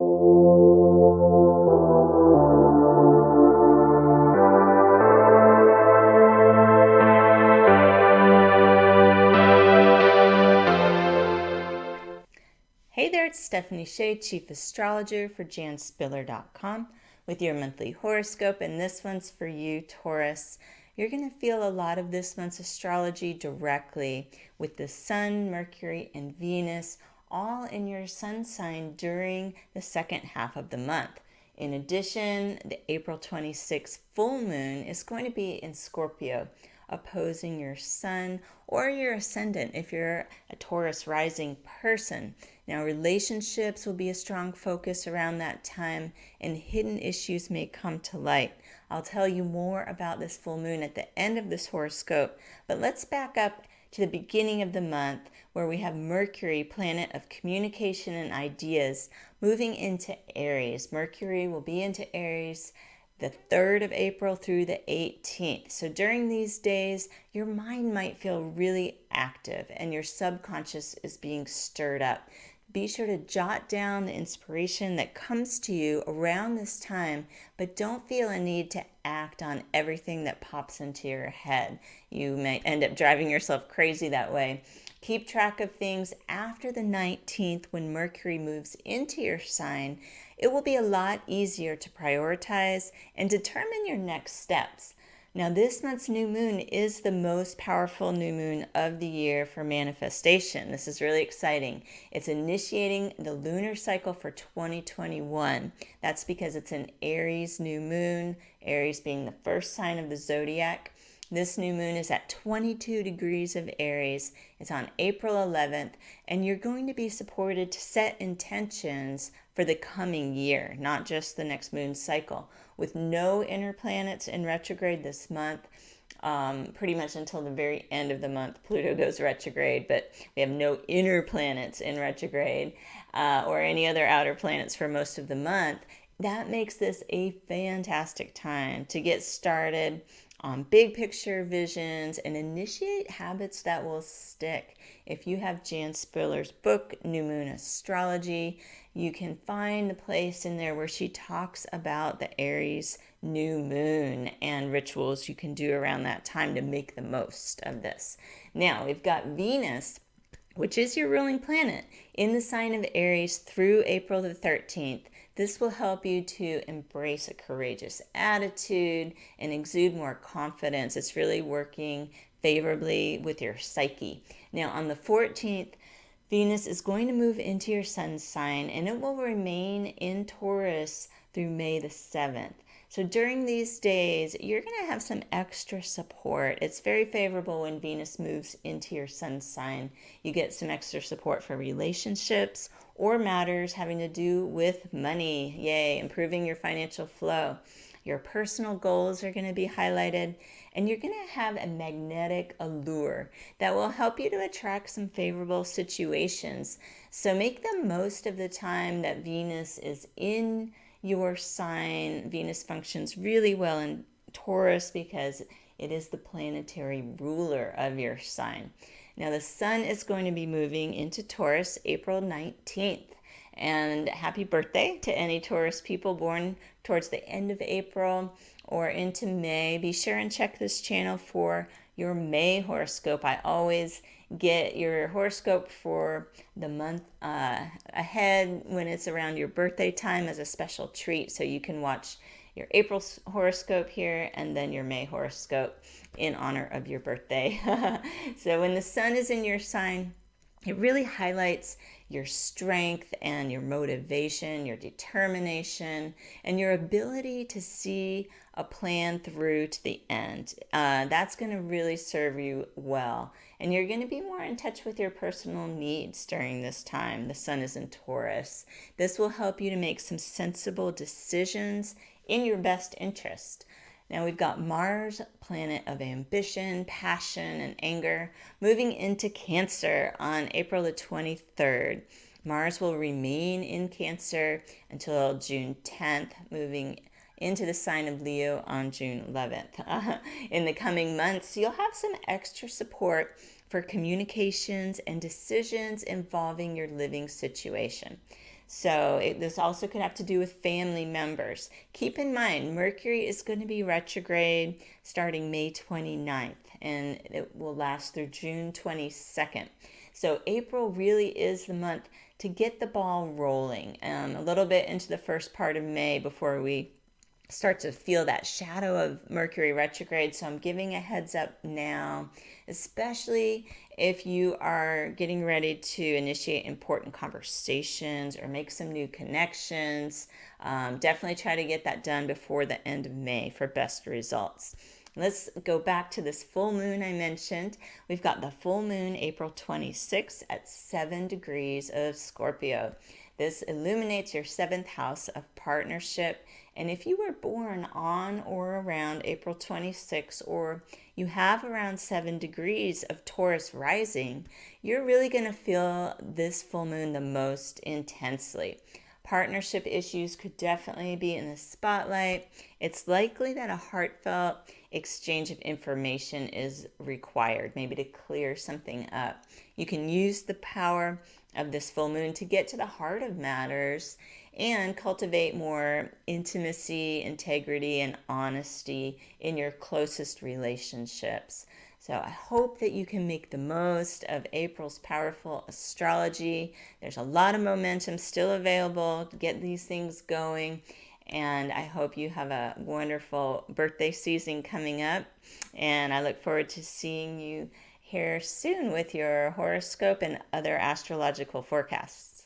Hey there, it's Stephanie Shea, Chief Astrologer for janspiller.com with your monthly horoscope, and this one's for you, Taurus. You're going to feel a lot of this month's astrology directly with the Sun, Mercury, and Venus all in your sun sign during the second half of the month. In addition, the April 26th full moon is going to be in Scorpio, opposing your sun or your ascendant if you're a Taurus rising person. Now, relationships will be a strong focus around that time, and hidden issues may come to light. I'll tell you more about this full moon at the end of this horoscope, but let's back up to the beginning of the month where we have Mercury, planet of communication and ideas, moving into Aries. Mercury will be into Aries the 3rd of April through the 18th. So during these days, your mind might feel really active and your subconscious is being stirred up. Be sure to jot down the inspiration that comes to you around this time, but don't feel a need to act on everything that pops into your head. You may end up driving yourself crazy that way. Keep track of things after the 19th when Mercury moves into your sign. It will be a lot easier to prioritize and determine your next steps. Now, this month's new moon is the most powerful new moon of the year for manifestation. This is really exciting. It's initiating the lunar cycle for 2021. That's because it's an Aries new moon, Aries being the first sign of the zodiac. This new moon is at 22 degrees of Aries. It's on April 11th, and you're going to be supported to set intentions for the coming year, not just the next moon cycle. With no inner planets in retrograde this month, pretty much until the very end of the month, Pluto goes retrograde, but we have no inner planets in retrograde or any other outer planets for most of the month. That makes this a fantastic time to get started on big picture visions and initiate habits that will stick. If you have Jan Spiller's book, New Moon Astrology, you can find the place in there where she talks about the Aries new moon and rituals you can do around that time to make the most of this. Now, we've got Venus, which is your ruling planet, in the sign of Aries through April the 13th. This will help you to embrace a courageous attitude and exude more confidence. It's really working favorably with your psyche. Now, on the 14th, Venus is going to move into your sun sign, and it will remain in Taurus through May the 7th. So during these days, you're going to have some extra support. It's very favorable when Venus moves into your sun sign. You get some extra support for relationships or matters having to do with money. Yay, improving your financial flow. Your personal goals are going to be highlighted, and you're going to have a magnetic allure that will help you to attract some favorable situations. So make the most of the time that Venus is in your sign. Venus functions really well in Taurus because it is the planetary ruler of your sign. Now, the sun is going to be moving into Taurus April 19th. And happy birthday to any Taurus people born towards the end of April or into May. Be sure and check this channel for your May horoscope. I always get your horoscope for the month ahead when it's around your birthday time as a special treat. So you can watch your April horoscope here and then your May horoscope in honor of your birthday. So when the sun is in your sign, it really highlights your strength and your motivation, your determination, and your ability to see a plan through to the end. That's going to really serve you well. And you're going to be more in touch with your personal needs during this time. The sun is in Taurus. This will help you to make some sensible decisions in your best interest. Now we've got Mars, planet of ambition, passion, and anger, moving into Cancer on April the 23rd. Mars will remain in Cancer until June 10th, moving into the sign of Leo on June 11th. In the coming months, you'll have some extra support for communications and decisions involving your living situation. So this also could have to do with family members. Keep in mind, Mercury is going to be retrograde starting May 29th, and it will last through June 22nd. So April really is the month to get the ball rolling. A little bit into the first part of May before we start to feel that shadow of Mercury retrograde. So I'm giving a heads up now, especially if you are getting ready to initiate important conversations or make some new connections. Definitely try to get that done before the end of May for best results. Let's go back to this full moon I mentioned. We've got the full moon April 26th at 7 degrees of Scorpio. This illuminates your seventh house of partnership. And if you were born on or around April 26, or you have around 7 degrees of Taurus rising, you're really going to feel this full moon the most intensely. Partnership issues could definitely be in the spotlight. It's likely that a heartfelt exchange of information is required, maybe to clear something up. You can use the power of this full moon to get to the heart of matters and cultivate more intimacy, integrity, and honesty in your closest relationships. So I hope that you can make the most of April's powerful astrology. There's a lot of momentum still available to get these things going. And I hope you have a wonderful birthday season coming up. And I look forward to seeing you here soon with your horoscope and other astrological forecasts.